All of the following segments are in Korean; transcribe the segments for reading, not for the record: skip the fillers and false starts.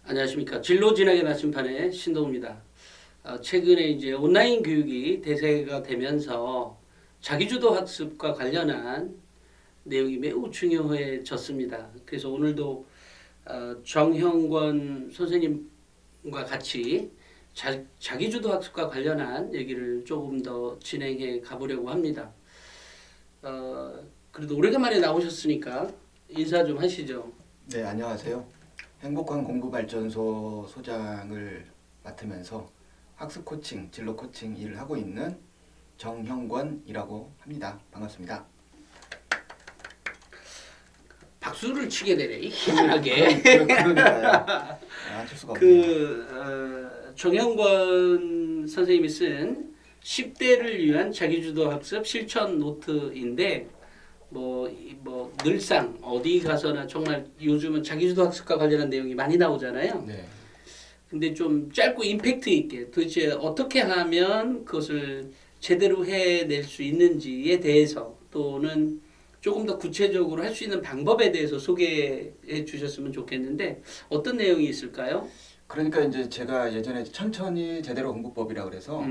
안녕하십니까. 진로 진학의 나침판의 신동우입니다. 최근에 이제 온라인 교육이 대세가 되면서 자기주도 학습과 관련한 내용이 매우 중요해졌습니다. 그래서 오늘도 정형권 선생님과 같이 자기주도 학습과 관련한 얘기를 조금 더 진행해 가보려고 합니다. 그래도 오래간만에 나오셨으니까 인사 좀 하시죠. 네, 안녕하세요. 행복한 공부발전소 소장을 맡으면서 학습 코칭, 진로 코칭 일을 하고 있는 정형권이라고 합니다. 반갑습니다. 박수를 치게 되네, 희한하게. 그러니까요. 안 칠 수가 없네요. 정형권 선생님이 쓴 10대를 위한 자기주도 학습 실천 노트인데 늘상 어디 가서나 정말 요즘은 자기주도 학습과 관련한 내용이 많이 나오잖아요. 네, 근데 좀 짧고 임팩트 있게 도대체 어떻게 하면 그것을 제대로 해낼 수 있는지에 대해서 또는 조금 더 구체적으로 할 수 있는 방법에 대해서 소개해 주셨으면 좋겠는데 어떤 내용이 있을까요? 그러니까 이제 제가 예전에 천천히 제대로 공부법이라 그래서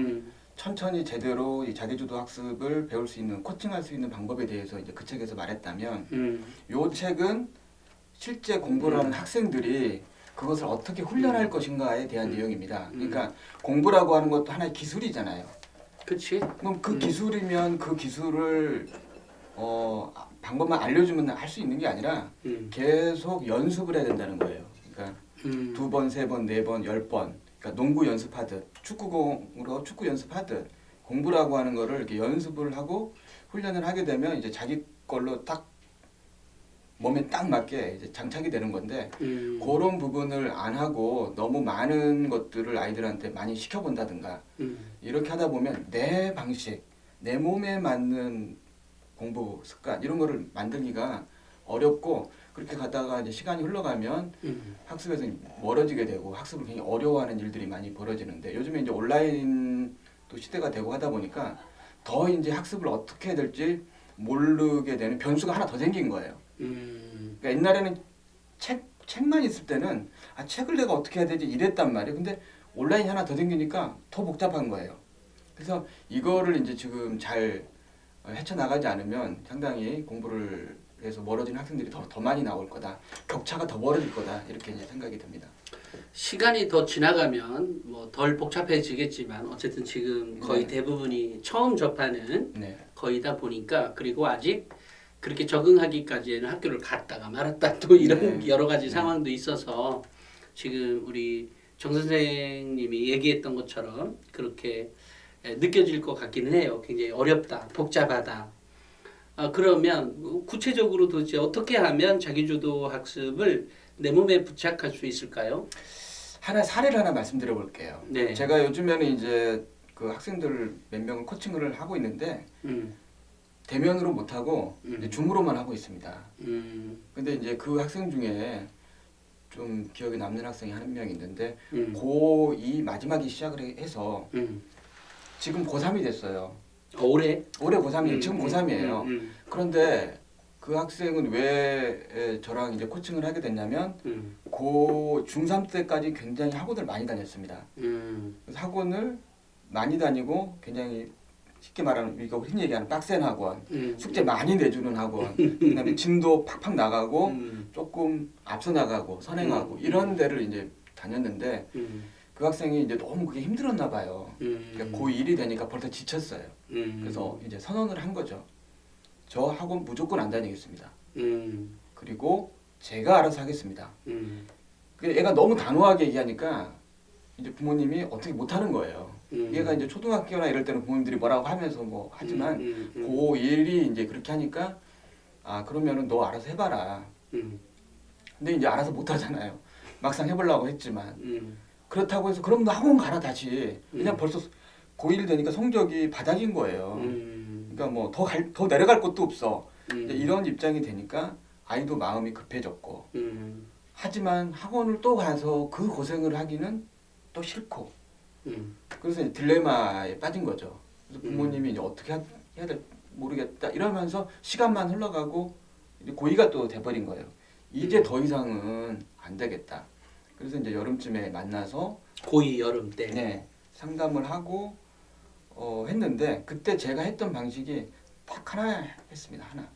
천천히 제대로 이 자기주도 학습을 배울 수 있는 코칭할 수 있는 방법에 대해서 이제 그 책에서 말했다면 요 책은 실제 공부를 하는 학생들이 그것을 어떻게 훈련할 것인가에 대한 내용입니다. 그러니까 공부라고 하는 것도 하나의 기술이잖아요. 그렇지. 그럼 그 기술이면 그 기술을 방법만 알려주면 할 수 있는 게 아니라 계속 연습을 해야 된다는 거예요. 그러니까 두 번, 세 번, 네 번, 10번. 그러니까 농구 연습하듯 축구공으로 축구 연습하듯 공부라고 하는 거를 이렇게 연습을 하고 훈련을 하게 되면 이제 자기 걸로 딱 몸에 딱 맞게 이제 장착이 되는 건데 그런 부분을 안 하고 너무 많은 것들을 아이들한테 많이 시켜본다든가 이렇게 하다 보면 내 방식, 내 몸에 맞는 공부 습관 이런 거를 만들기가 어렵고 그렇게 가다가 이제 시간이 흘러가면 학습에서 멀어지게 되고 학습을 굉장히 어려워하는 일들이 많이 벌어지는데 요즘에 이제 온라인 또 시대가 되고 하다 보니까 더 이제 학습을 어떻게 해야 될지 모르게 되는 변수가 하나 더 생긴 거예요. 그러니까 옛날에는 책만 있을 때는 책을 내가 어떻게 해야 되지 이랬단 말이에요. 근데 온라인이 하나 더 생기니까 더 복잡한 거예요. 그래서 이거를 이제 지금 잘 헤쳐나가지 않으면 상당히 공부를 해서 멀어진 학생들이 더 많이 나올 거다. 격차가 더 멀어질 거다. 이렇게 이제 생각이 듭니다. 시간이 더 지나가면 덜 복잡해지겠지만 어쨌든 지금 거의 네. 대부분이 처음 접하는 네. 거이다 보니까 그리고 아직 그렇게 적응하기까지는 학교를 갔다가 말았다 또 이런 네. 여러 가지 네. 상황도 있어서 지금 우리 정 선생님이 얘기했던 것처럼 그렇게 느껴질 것 같기는 해요. 굉장히 어렵다, 복잡하다. 그러면 구체적으로 도대체 어떻게 하면 자기주도 학습을 내 몸에 부착할 수 있을까요? 사례를 하나 말씀드려 볼게요. 네. 제가 요즘에는 이제 그 학생들 몇 명을 코칭을 하고 있는데 대면으로 못 하고 이제 줌으로만 하고 있습니다. 근데 이제 그 학생 중에 좀 기억에 남는 학생이 한 명 있는데 고2 마지막에 시작을 해서 지금 고3이 됐어요. 올해? 올해 고3이에요. 지금 고3이에요. 그런데 그 학생은 왜 저랑 이제 코칭을 하게 됐냐면 고 중3 때까지 굉장히 학원을 많이 다녔습니다. 그래서 학원을 많이 다니고 굉장히 쉽게 말하면 우리가 흔히 얘기하는 빡센 학원, 숙제 많이 내주는 학원, 그다음에 진도 팍팍 나가고 조금 앞서 나가고 선행하고 이런 데를 이제 다녔는데 그 학생이 이제 너무 그게 힘들었나 봐요. 그러니까 고1이 되니까 벌써 지쳤어요. 그래서 이제 선언을 한 거죠. 저 학원 무조건 안 다니겠습니다. 그리고 제가 알아서 하겠습니다. 애가 너무 단호하게 얘기하니까 이제 부모님이 어떻게 못하는 거예요. 얘가 이제 초등학교나 이럴 때는 부모님들이 뭐라고 하면서 뭐 하지만 고1이 이제 그렇게 하니까 그러면은 너 알아서 해봐라. 근데 이제 알아서 못하잖아요. 막상 해보려고 했지만 그렇다고 해서 그럼 너 학원 가라 다시. 그냥 벌써 고1 되니까 성적이 바닥인 거예요. 그러니까 뭐 더 내려갈 곳도 없어. 이런 입장이 되니까 아이도 마음이 급해졌고 하지만 학원을 또 가서 그 고생을 하기는 또 싫고 그래서 이제 딜레마에 빠진 거죠. 그래서 부모님이 이제 어떻게 해야 될 모르겠다 이러면서 시간만 흘러가고 이제 고2가 또 돼버린 거예요. 이제 더 이상은 안 되겠다. 그래서 이제 여름쯤에 만나서 고2 여름 때. 네, 상담을 하고 했는데 그때 제가 했던 방식이 딱 하나 했습니다. 하나.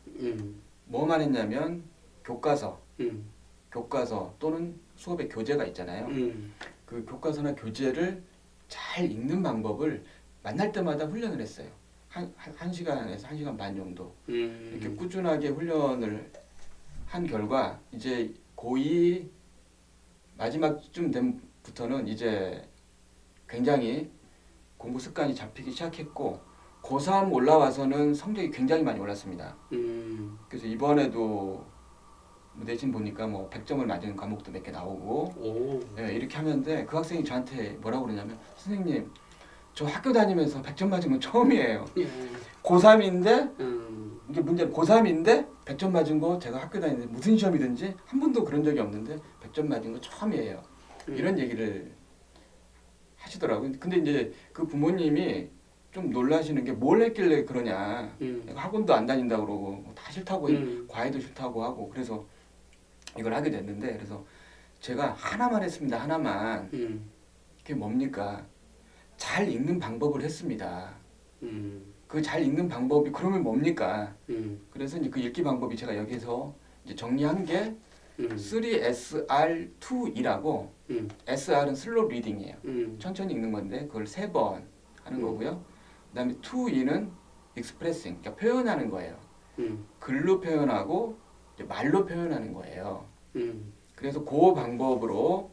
뭐만 했냐면 교과서 또는 수업의 교재가 있잖아요. 그 교과서나 교재를 잘 읽는 방법을 만날 때마다 훈련을 했어요. 한 시간에서 1시간 반 정도 이렇게 꾸준하게 훈련을 한 결과 이제 고2 마지막쯤 된부터는 이제 굉장히 공부 습관이 잡히기 시작했고 고3 올라와서는 성적이 굉장히 많이 올랐습니다. 그래서 이번에도 내신 보니까 뭐 100점을 맞은 과목도 몇 개 나오고 네, 이렇게 하는데 그 학생이 저한테 뭐라고 그러냐면 선생님 저 학교 다니면서 100점 맞은 건 처음이에요. 고3인데 이게 문제는 고3인데 100점 맞은 거 제가 학교 다니는데 무슨 시험이든지 한 번도 그런 적이 없는데 100점 맞은 거 처음이에요. 이런 얘기를 하시더라고요. 근데 이제 그 부모님이 좀 놀라시는 게 뭘 했길래 그러냐. 학원도 안 다닌다고 그러고 다 싫다고 과외도 싫다고 하고 그래서 이걸 하게 됐는데 그래서 제가 하나만 했습니다. 하나만. 그게 뭡니까? 잘 읽는 방법을 했습니다. 그 잘 읽는 방법이 그러면 뭡니까? 그래서 이제 그 읽기 방법이 제가 여기서 이제 정리한 게 3SR2이라고 SR은 슬로우 리딩이에요. 천천히 읽는 건데 그걸 3번 하는 거고요. 그다음에 2E는 익스프레싱, 그러니까 표현하는 거예요. 글로 표현하고 이제 말로 표현하는 거예요. 그래서 그 방법으로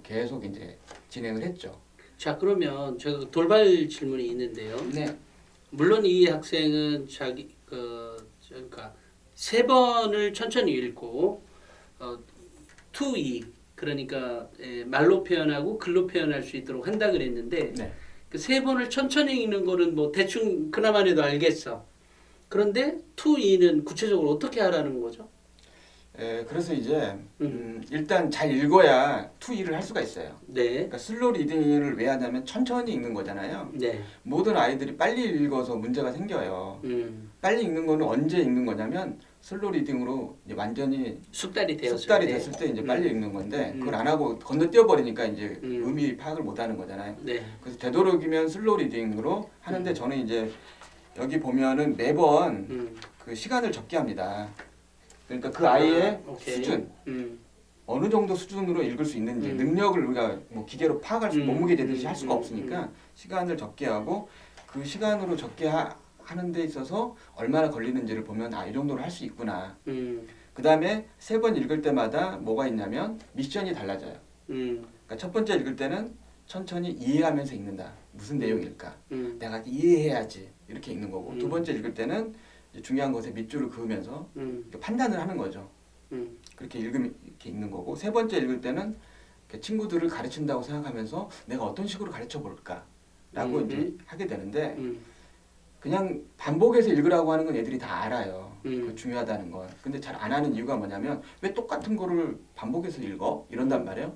계속 이제 진행을 했죠. 자, 그러면 제가 돌발 질문이 있는데요. 네. 물론 이 학생은 자기 그러니까 3번을 천천히 읽고 to 그러니까 말로 표현하고 글로 표현할 수 있도록 한다 그랬는데 네. 그 3번을 천천히 읽는 거는 뭐 대충 그나마 해도 알겠어. 그런데 to는 구체적으로 어떻게 하라는 거죠? 그래서 이제 일단 잘 읽어야 2E를 할 수가 있어요. 네. 그러니까 슬로우 리딩을 왜 하냐면 천천히 읽는 거잖아요. 네. 모든 아이들이 빨리 읽어서 문제가 생겨요. 빨리 읽는 거는 언제 읽는 거냐면 슬로우 리딩으로 이제 완전히 숙달이 됐을 때 이제 빨리 읽는 건데 그걸 안 하고 건너뛰어 버리니까 이제 의미 파악을 못 하는 거잖아요. 네. 그래서 되도록이면 슬로우 리딩으로 하는데 저는 이제 여기 보면은 매번 그 시간을 적게 합니다. 그러니까 그 아이의 수준 어느 정도 수준으로 읽을 수 있는지 능력을 우리가 뭐 기계로 파악할 수 몸무게 재듯이 할 수가 없으니까 시간을 적게 하고 그 시간으로 적게 하는 데 있어서 얼마나 걸리는지를 보면 이 정도로 할 수 있구나. 그 다음에 3번 읽을 때마다 뭐가 있냐면 미션이 달라져요. 그러니까 첫 번째 읽을 때는 천천히 이해하면서 읽는다. 무슨 내용일까? 내가 이해해야지 이렇게 읽는 거고 두 번째 읽을 때는 중요한 것에 밑줄을 그으면서 판단을 하는 거죠. 그렇게 이렇게 읽는 거고 세 번째 읽을 때는 친구들을 가르친다고 생각하면서 내가 어떤 식으로 가르쳐 볼까라고 이제 하게 되는데 그냥 반복해서 읽으라고 하는 건 애들이 다 알아요. 그 중요하다는 건. 근데 잘 안 하는 이유가 뭐냐면 왜 똑같은 거를 반복해서 읽어? 이런단 말이에요.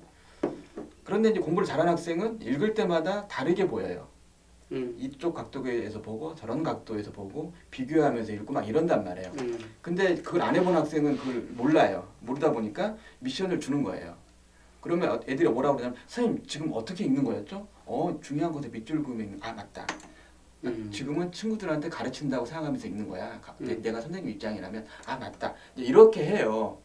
그런데 이제 공부를 잘하는 학생은 읽을 때마다 다르게 보여요. 이쪽 각도에서 보고 저런 각도에서 보고 비교하면서 읽고 막 이런단 말이에요. 근데 그걸 안 해본 학생은 그걸 몰라요. 모르다 보니까 미션을 주는 거예요. 그러면 애들이 뭐라고 그러냐면 선생님 지금 어떻게 읽는 거였죠? 중요한 것에 밑줄 그으면 맞다. 지금은 친구들한테 가르친다고 생각하면서 읽는 거야. 내가 선생님 입장이라면 맞다. 이제 이렇게 해요.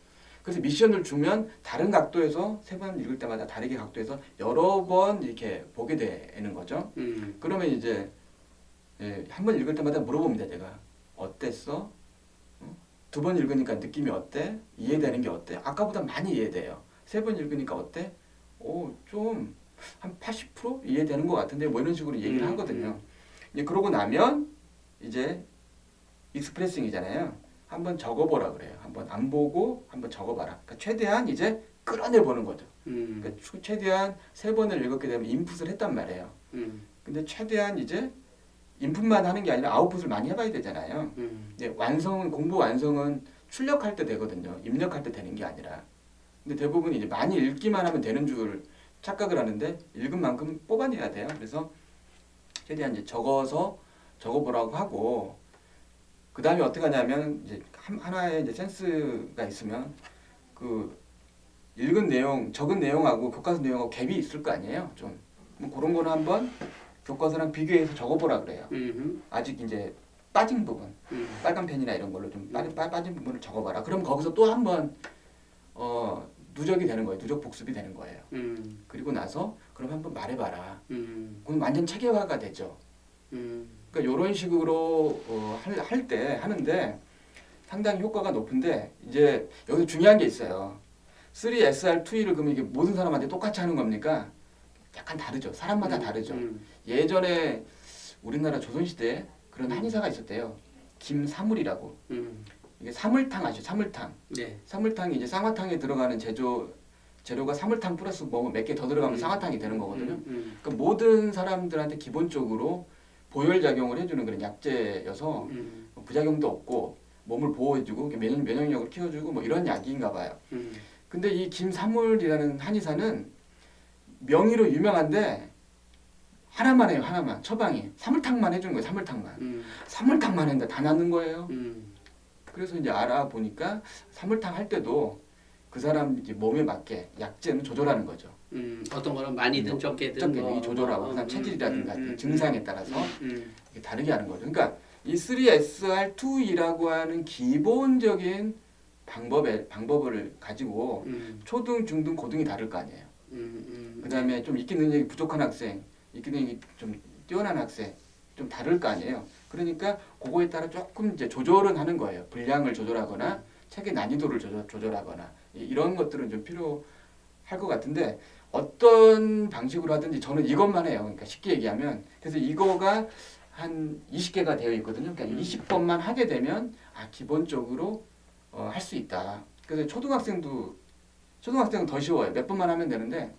그래서 미션을 주면 다른 각도에서 3번 읽을 때마다 다르게 각도에서 여러 번 이렇게 보게 되는 거죠. 그러면 이제 한 번 읽을 때마다 물어봅니다. 제가 어땠어? 2번 읽으니까 느낌이 어때? 이해되는 게 어때? 아까보다 많이 이해돼요. 3번 읽으니까 어때? 좀 한 80% 이해되는 것 같은데 뭐 이런 식으로 얘기를 하거든요. 이제 그러고 나면 이제 익스프레싱이잖아요. 한번 적어보라 그래요. 한번 안 보고 한번 적어봐라. 그러니까 최대한 이제 끌어내보는 거죠. 그러니까 최대한 3번을 읽었게 되면 인풋을 했단 말이에요. 근데 최대한 이제 인풋만 하는 게 아니라 아웃풋을 많이 해봐야 되잖아요. 근데 공부 완성은 출력할 때 되거든요. 입력할 때 되는 게 아니라. 근데 대부분 이제 많이 읽기만 하면 되는 줄 착각을 하는데 읽은 만큼 뽑아내야 돼요. 그래서 최대한 이제 적어보라고 하고 그 다음에 어떻게 하냐면 이제 하나의 이제 센스가 있으면 그 읽은 내용, 적은 내용하고 교과서 내용하고 갭이 있을 거 아니에요. 좀 뭐 그런 거는 한번 교과서랑 비교해서 적어보라 그래요. 아직 이제 빠진 부분, 빨간 펜이나 이런 걸로 좀 빠진 부분을 적어봐라. 그럼 거기서 또 한번 누적이 되는 거예요. 누적 복습이 되는 거예요. 그리고 나서 그럼 한번 말해봐라. 그럼 완전 체계화가 되죠. 그러니까 이런 식으로 하는데 상당히 효과가 높은데 이제 여기서 중요한 게 있어요. 3SR2E를 그러면 이게 모든 사람한테 똑같이 하는 겁니까? 약간 다르죠. 사람마다 다르죠. 예전에 우리나라 조선시대에 그런 한의사가 있었대요. 김사물이라고. 이게 사물탕 아시죠? 사물탕. 네. 사물탕이 이제 쌍화탕에 들어가는 재료가 사물탕 플러스 뭐 몇 개 더 들어가면 쌍화탕이 되는 거거든요. 그러니까 모든 사람들한테 기본적으로 보혈작용을 해주는 그런 약재여서 부작용도 없고 몸을 보호해주고 면역력을 키워주고 뭐 이런 약인가 봐요. 근데 이 김사물이라는 한의사는 명의로 유명한데 하나만 해요. 하나만. 처방이. 사물탕만 해주는 거예요. 사물탕만. 사물탕만 했는데 다 낫는 거예요. 그래서 이제 알아보니까 사물탕 할 때도 그 사람 이제 몸에 맞게 약재는 조절하는 거죠. 어떤 거는 많이든 적게든 이 조절하고 그다음 체질이라든가 증상에 따라서 이게 다르게 하는 거죠. 그러니까 이 3SR2E라고 하는 기본적인 방법을 가지고 초등, 중등, 고등이 다를 거 아니에요. 그다음에 좀 읽기 능력이 부족한 학생, 읽기 능력이 좀 뛰어난 학생 좀 다를 거 아니에요. 그러니까 그거에 따라 조금 이제 조절은 하는 거예요. 분량을 조절하거나 책의 난이도를 조절하거나 이런 것들은 좀 필요할 것 같은데 어떤 방식으로 하든지 저는 이것만 해요. 그러니까 쉽게 얘기하면 그래서 이거가 한 20개가 되어 있거든요. 그러니까 20번만 하게 되면 기본적으로 할 수 있다. 그래서 초등학생은 더 쉬워요. 몇 번만 하면 되는데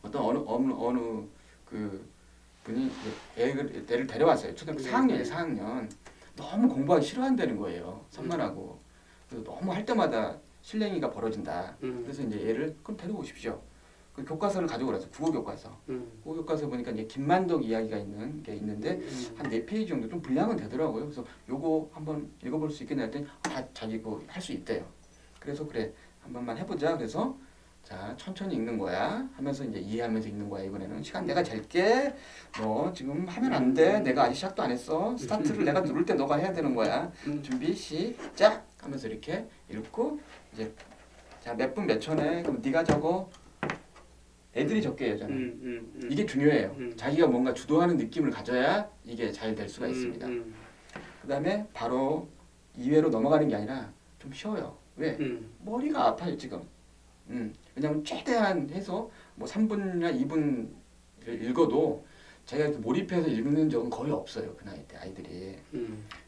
어떤 어느 그 분이 애를 데려왔어요. 초등학교 4학년. 너무 공부하기 싫어한다는 거예요. 산만하고. 그래서 너무 할 때마다 실랭이가 벌어진다. 그래서 이제 얘를 그럼 데려오십시오. 그 교과서를 가지고 그래서 국어 교과서. 국어 교과서 보니까 이제 김만덕 이야기가 있는 게 있는데 한 4페이지 정도 좀 분량은 되더라고요. 그래서 요거 한번 읽어볼 수 있겠냐 했더니 자기 거 할 수 있대요. 그래서 그래 한 번만 해보자. 그래서 자 천천히 읽는 거야 하면서 이제 이해하면서 읽는 거야. 이번에는 시간 내가 잴게 너 지금 하면 안 돼. 내가 아직 시작도 안 했어. 스타트를 내가 누를 때 너가 해야 되는 거야. 준비 시작 하면서 이렇게 읽고 이제 자 몇 분 몇 초네. 그럼 네가 적어. 애들이 적게 해요. 저는 이게 중요해요. 자기가 뭔가 주도하는 느낌을 가져야 이게 잘 될 수가 있습니다. 그 다음에 바로 2회로 넘어가는 게 아니라 좀 쉬어요. 왜? 머리가 아파요 지금. 왜냐면 최대한 해서 뭐 3분이나 2분 읽어도 제가 몰입해서 읽는 적은 거의 없어요. 그 나이 때 아이들이.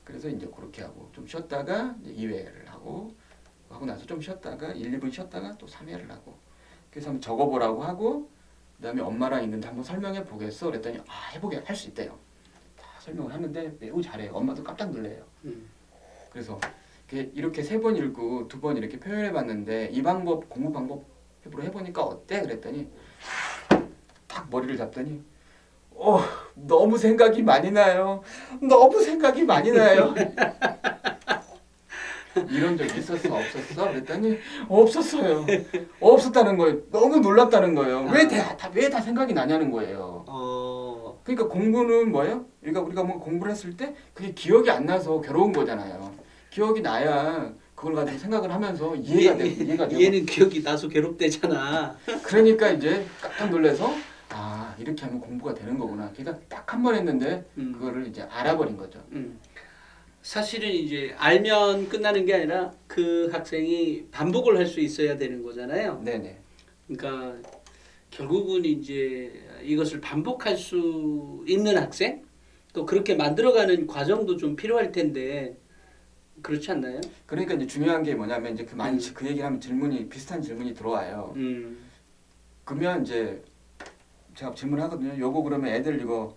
그래서 이제 그렇게 하고 좀 쉬었다가 이제 2회를 하고 나서 좀 쉬었다가 1, 2분 쉬었다가 또 3회를 하고 그래서 한번 적어보라고 하고 그 다음에 엄마랑 있는데 한번 설명해 보겠어 그랬더니 해보게 할 수 있대요. 다 설명을 하는데 매우 잘해요. 엄마도 깜짝 놀래요. 그래서 이렇게 3번 읽고 2번 이렇게 표현해 봤는데 이 방법 공부 방법으로 해보니까 어때? 그랬더니 딱 머리를 잡더니 너무 생각이 많이 나요. 너무 생각이 많이 나요. 이런 적 있었어? 없었어? 그랬더니 없었어요. 없었다는 거예요. 너무 놀랍다는 거예요. 왜 다 생각이 나냐는 거예요. 그러니까 공부는 뭐예요? 그러니까 우리가 뭐 공부를 했을 때 그게 기억이 안 나서 괴로운 거잖아요. 기억이 나야 그걸 가지고 생각을 하면서 이해가 되고. 얘는 기억이 나서 괴롭대잖아. 그러니까 이제 깜짝 놀라서 이렇게 하면 공부가 되는 거구나. 그러니까 딱 한 번 했는데 그거를 이제 알아버린 거죠. 사실은 이제 알면 끝나는 게 아니라 그 학생이 반복을 할 수 있어야 되는 거잖아요. 네네. 그러니까 결국은 이제 이것을 반복할 수 있는 학생 또 그렇게 만들어가는 과정도 좀 필요할 텐데 그렇지 않나요? 그러니까 이제 중요한 게 뭐냐면 이제 그 얘기를 하면 비슷한 질문이 들어와요. 그러면 이제 제가 질문하거든요. 요거 그러면 애들 이거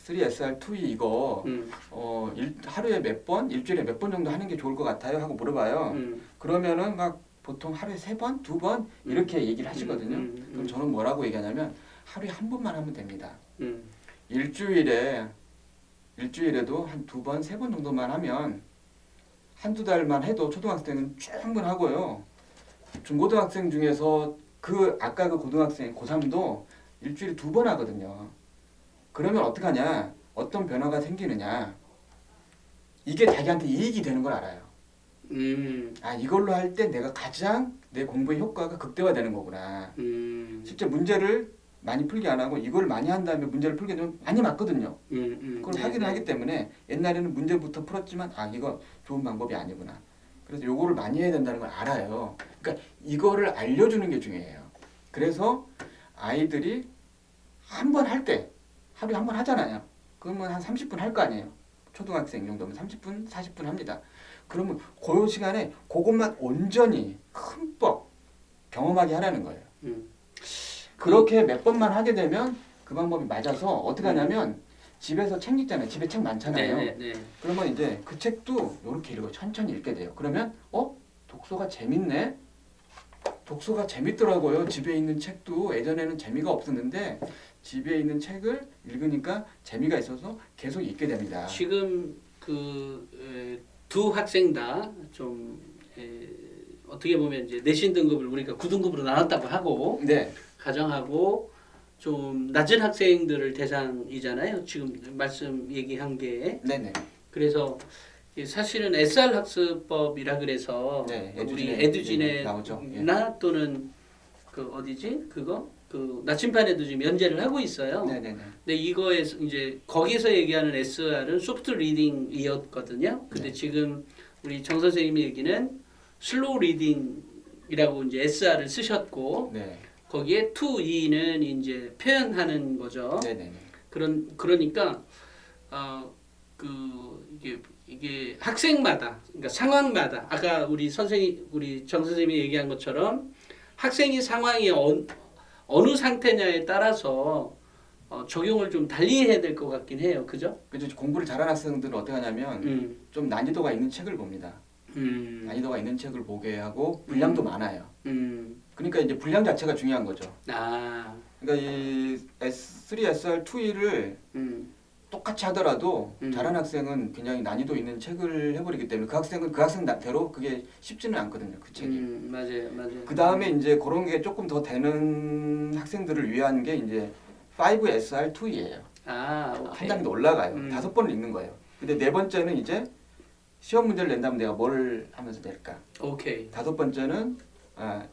3SR2E 이거 하루에 몇 번, 일주일에 몇 번 정도 하는 게 좋을 것 같아요? 하고 물어봐요. 그러면은 막 보통 하루에 3번, 2번 이렇게 얘기를 하시거든요. 그럼 저는 뭐라고 얘기하냐면 하루에 한 번만 하면 됩니다. 일주일에도 한 2번, 3번 정도만 하면 한두 달만 해도 초등학생은 충분하고요. 중고등학생 중에서 아까 그 고등학생 고3도 일주일에 2번 하거든요. 그러면 어떡하냐? 어떤 변화가 생기느냐? 이게 자기한테 이익이 되는 걸 알아요. 이걸로 할 때 내가 가장 내 공부의 효과가 극대화되는 거구나. 실제 문제를 많이 풀기 안 하고 이걸 많이 한 다음에 문제를 풀게 되면 많이 맞거든요. 그걸 확인을 하기 때문에 옛날에는 문제부터 풀었지만 이거 좋은 방법이 아니구나. 그래서 요거를 많이 해야 된다는 걸 알아요. 그러니까 이거를 알려주는 게 중요해요. 그래서 아이들이 한 번 할 때 하루에 한 번 하잖아요. 그러면 한 30분 할 거 아니에요. 초등학생 정도면 30분, 40분 합니다. 그러면 그 시간에 그것만 온전히 흠뻑 경험하게 하라는 거예요. 그렇게 몇 번만 하게 되면 그 방법이 맞아서 어떻게 하냐면 집에서 책 읽잖아요. 집에 책 많잖아요. 그러면 이제 그 책도 이렇게 읽어 천천히 읽게 돼요. 그러면 독서가 재밌네. 독서가 재밌더라고요. 집에 있는 책도 예전에는 재미가 없었는데 집에 있는 책을 읽으니까 재미가 있어서 계속 읽게 됩니다. 지금 두 학생 다 좀 어떻게 보면 이제 내신 등급을 우리가 9등급으로 나눴다고 하고 네. 가정하고 좀 낮은 학생들을 대상이잖아요. 지금 말씀 얘기한 게. 네네. 그래서 사실은 SR 학습법이라 그래서 우리 에듀진에나 또는 그 어디지 그거 그 나침반에도 지금 연재를 하고 있어요. 네네네. 근데 이거에서 이제 거기서 얘기하는 SR은 소프트 리딩이었거든요. 근데 지금 우리 정 선생님의 얘기는 슬로우 리딩이라고 이제 SR을 쓰셨고 거기에 2E는 이제 표현하는 거죠. 네네네. 그러니까 이게 학생마다 그러니까 상황마다 아까 우리 정 선생님이 얘기한 것처럼 학생이 상황이 어느 상태냐에 따라서 적용을 좀 달리 해야 될 것 같긴 해요. 그죠? 그죠. 공부를 잘하는 학생들은 어떻게 하냐면 좀 난이도가 있는 책을 봅니다. 난이도가 있는 책을 보게 하고 분량도 많아요. 그러니까 이제 분량 자체가 중요한 거죠. 그러니까 이 S3, SR2를 똑같이 하더라도 잘하는 학생은 굉장히 난이도 있는 책을 해버리기 때문에 그 학생은 그 학생대로 그게 쉽지는 않거든요. 그 책이. 맞아요. 그 다음에 이제 그런 게 조금 더 되는 학생들을 위한 게 이제 5SR2예요. 한 단계 더 올라가요. 5번을 읽는 거예요. 근데 4번째는 이제 시험 문제를 낸다면 내가 뭘 하면서 낼까? 5번째는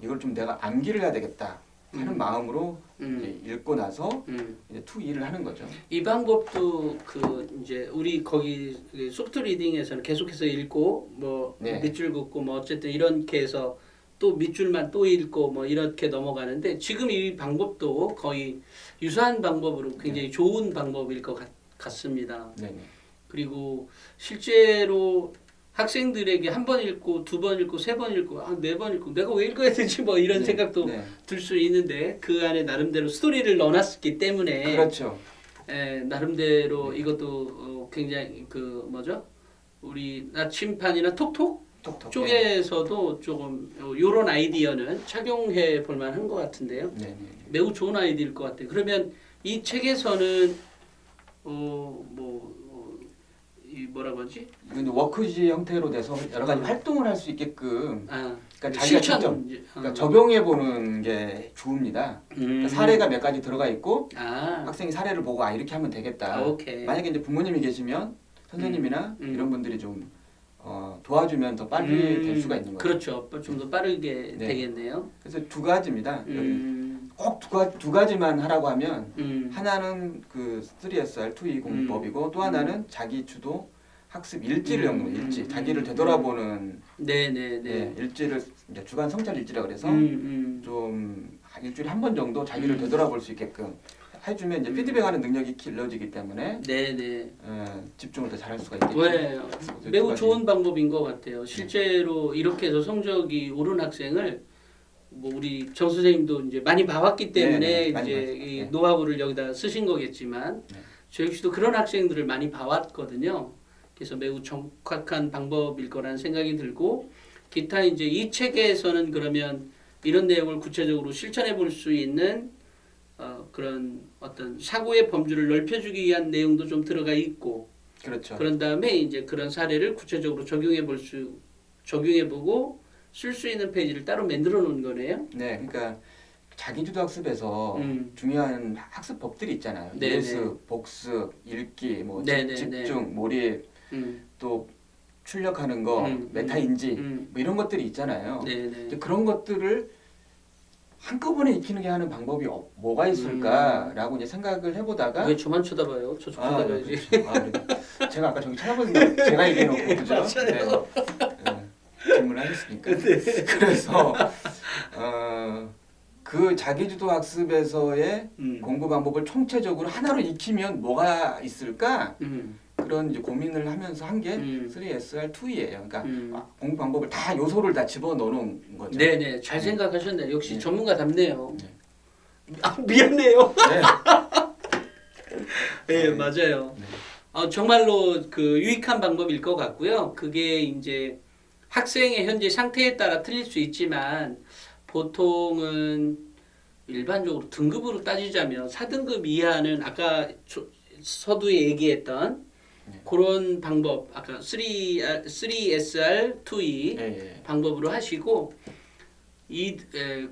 이걸 좀 내가 암기를 해야 되겠다 하는 마음으로 이제 읽고 나서 이제 2E를 하는 거죠. 이 방법도 이제 우리 거기 소프트 리딩에서는 계속해서 읽고 뭐 밑줄 긋고 뭐 어쨌든 이렇게 해서 또 밑줄만 또 읽고 뭐 이렇게 넘어가는데 지금 이 방법도 거의 유사한 방법으로 굉장히 좋은 방법일 것 같습니다. 그리고 실제로 학생들에게 한 번 읽고 2번 읽고 3번 읽고 4번 읽고 내가 왜 읽어야 되지 뭐 이런 생각도 들 수 있는데 그 안에 나름대로 스토리를 넣어놨기 때문에 그렇죠. 나름대로 이것도 굉장히 우리 나침판이나 톡톡 쪽에서도 조금 이런 아이디어는 착용해 볼 만한 것 같은데요. 매우 좋은 아이디어일 것 같아요. 그러면 이 책에서는 뭐라고 하지? 이건 워크지 형태로 돼서 여러 가지 활동을 할 수 있게끔 그러니까 자기가 실천 직접 그러니까 적용해 보는 게 좋습니다. 그러니까 사례가 몇 가지 들어가 있고 학생이 사례를 보고 이렇게 하면 되겠다. 만약에 이제 부모님이 계시면 선생님이나 이런 분들이 좀 도와주면 더 빨리 될 수가 있는 거죠. 그렇죠. 좀 더 빠르게 되겠네요. 그래서 2가지입니다. 꼭 두 가지만 하라고 하면 하나는 그 3SR 2E 공부법이고 또 하나는 자기 주도 학습 일지를 적는 일지, 자기를 되돌아보는 일지를 이제 주간 성찰 일지라 그래서 좀 일주일에 한 번 정도 자기를 되돌아볼 수 있게끔 해주면 이제 피드백하는 능력이 길러지기 때문에 집중을 더 잘할 수가 있겠죠. 매우 좋은 방법인 것 같아요. 실제로 이렇게 해서 성적이 오른 학생을 뭐 우리 정 선생님도 이제 많이 봐왔기 때문에 이제 이 노하우를 여기다 쓰신 거겠지만 저 역시도 그런 학생들을 많이 봐왔거든요. 그래서 매우 정확한 방법일 거라는 생각이 들고 기타 이제 이 책에서는 그러면 이런 내용을 구체적으로 실천해 볼 수 있는 그런 어떤 사고의 범주를 넓혀주기 위한 내용도 좀 들어가 있고 그런 다음에 이제 그런 사례를 구체적으로 적용해 보고 쓸 수 있는 페이지를 따로 만들어 놓은 거네요. 네, 그러니까 자기주도 학습에서 중요한 학습법들이 있잖아요. 네네. 예습, 복습, 읽기, 뭐 네네네. 집중, 몰입, 또 출력하는 거, 메타 인지 뭐 이런 것들이 있잖아요. 네네. 이제 그런 것들을 한꺼번에 익히는 게 하는 방법이 뭐가 있을까라고 이제 생각을 해보다가 왜 저만 쳐다봐요? 저쪽 쳐다봐야지. 그렇죠. 제가 아까 저기 쳐다보는데 제가 얘기해놓고 그죠? 맞아요. 질문하셨으니까. 그래서 그 자기주도 학습에서의 공부 방법을 총체적으로 하나로 익히면 뭐가 있을까? 그런 이제 고민을 하면서 한 게 3SR2이에요. 그러니까 공부 방법을 다 요소를 다 집어넣는 거죠. 네네, 잘 생각하셨네. 역시 네. 전문가답네요. 네. 아, 미안해요. 네. 네, 맞아요. 네. 정말로 그 유익한 방법일 것 같고요. 그게 이제 학생의 현재 상태에 따라 틀릴 수 있지만 보통은 일반적으로 등급으로 따지자면 4등급 이하는 아까 서두에 얘기했던 그런 방법, 아까 3SR2E 방법으로 하시고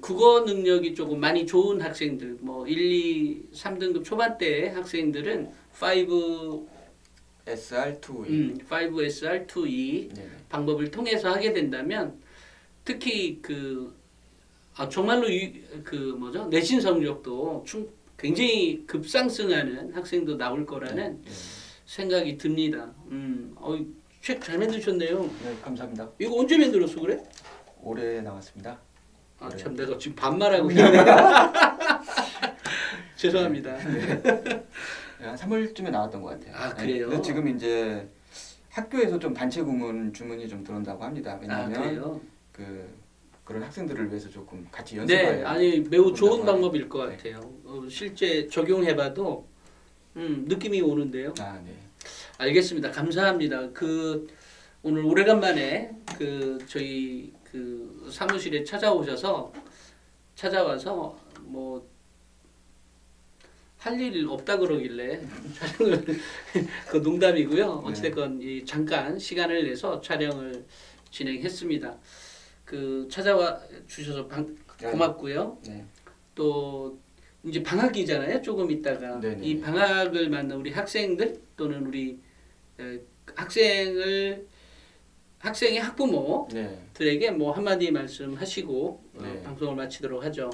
국어 능력이 조금 많이 좋은 학생들, 뭐 1, 2, 3등급 초반대 학생들은 5SR2E 5SR2E 방법을 통해서 하게 된다면 특히 정말로 내신 성적도 굉장히 급상승하는 학생도 나올 거라는 생각이 듭니다. 책 잘 만드셨네요. 네, 감사합니다. 이거 언제 만들었어 그래? 올해 나왔습니다. 참 내가 지금 반말하고 있네. 죄송합니다. 네, 한 3월쯤에 나왔던 것 같아요. 그래요? 근데 지금 이제 학교에서 좀 단체 주문이 좀 들어온다고 합니다. 왜냐하면 그런 학생들을 위해서 조금 같이 연습할. 네, 아니 매우 좋은 방법일 것 같아요. 실제 적용해봐도 느낌이 오는데요. 네. 알겠습니다. 감사합니다. 오늘 오래간만에 저희 사무실에 찾아와서 뭐 할 일 없다 그러길래 촬영을 농담이고요. 어찌됐건 잠깐 시간을 내서 촬영을 진행했습니다. 찾아와 주셔서 고맙고요. 네. 또 이제 방학이잖아요. 조금 있다가 네네. 이 방학을 맞는 우리 학생들 또는 우리 학생의 학부모들에게 뭐 한마디 말씀하시고 방송을 마치도록 하죠.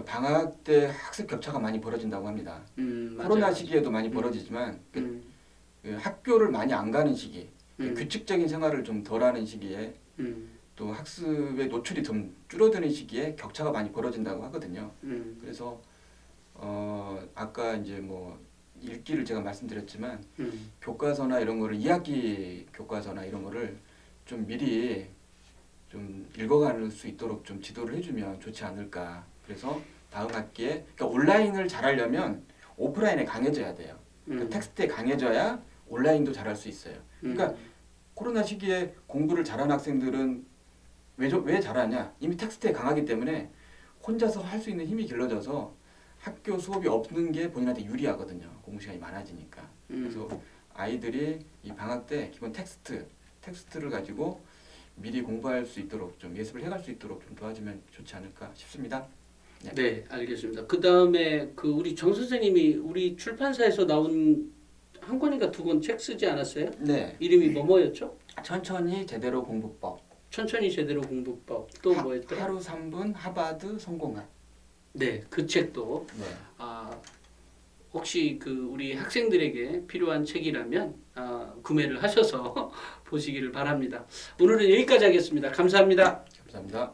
방학 때 학습 격차가 많이 벌어진다고 합니다. 코로나 시기에도 많이 벌어지지만 학교를 많이 안 가는 시기, 규칙적인 생활을 좀 덜하는 시기에 또 학습의 노출이 좀 줄어드는 시기에 격차가 많이 벌어진다고 하거든요. 그래서 아까 이제 뭐 읽기를 제가 말씀드렸지만 교과서나 이런 거를 2학기 교과서나 이런 거를 좀 미리 좀 읽어갈 수 있도록 좀 지도를 해주면 좋지 않을까. 그래서 다음 학기에 그러니까 온라인을 잘하려면 오프라인에 강해져야 돼요. 그러니까 텍스트에 강해져야 온라인도 잘할 수 있어요. 그러니까 코로나 시기에 공부를 잘하는 학생들은 왜 잘하냐? 이미 텍스트에 강하기 때문에 혼자서 할 수 있는 힘이 길러져서 학교 수업이 없는 게 본인한테 유리하거든요. 공부 시간이 많아지니까. 그래서 아이들이 이 방학 때 기본 텍스트를 가지고 미리 공부할 수 있도록 좀 예습을 해갈 수 있도록 좀 도와주면 좋지 않을까 싶습니다. 네, 알겠습니다. 그 다음에 우리 정 선생님이 우리 출판사에서 나온 한 권인가 두 권 책 쓰지 않았어요? 네. 이름이 뭐였죠? 천천히 제대로 공부법. 천천히 제대로 공부법. 또 뭐였더라? 하루 3분 하버드 성공학. 네, 그 책도 혹시 우리 학생들에게 필요한 책이라면 구매를 하셔서 보시기를 바랍니다. 오늘은 여기까지 하겠습니다. 감사합니다. 감사합니다.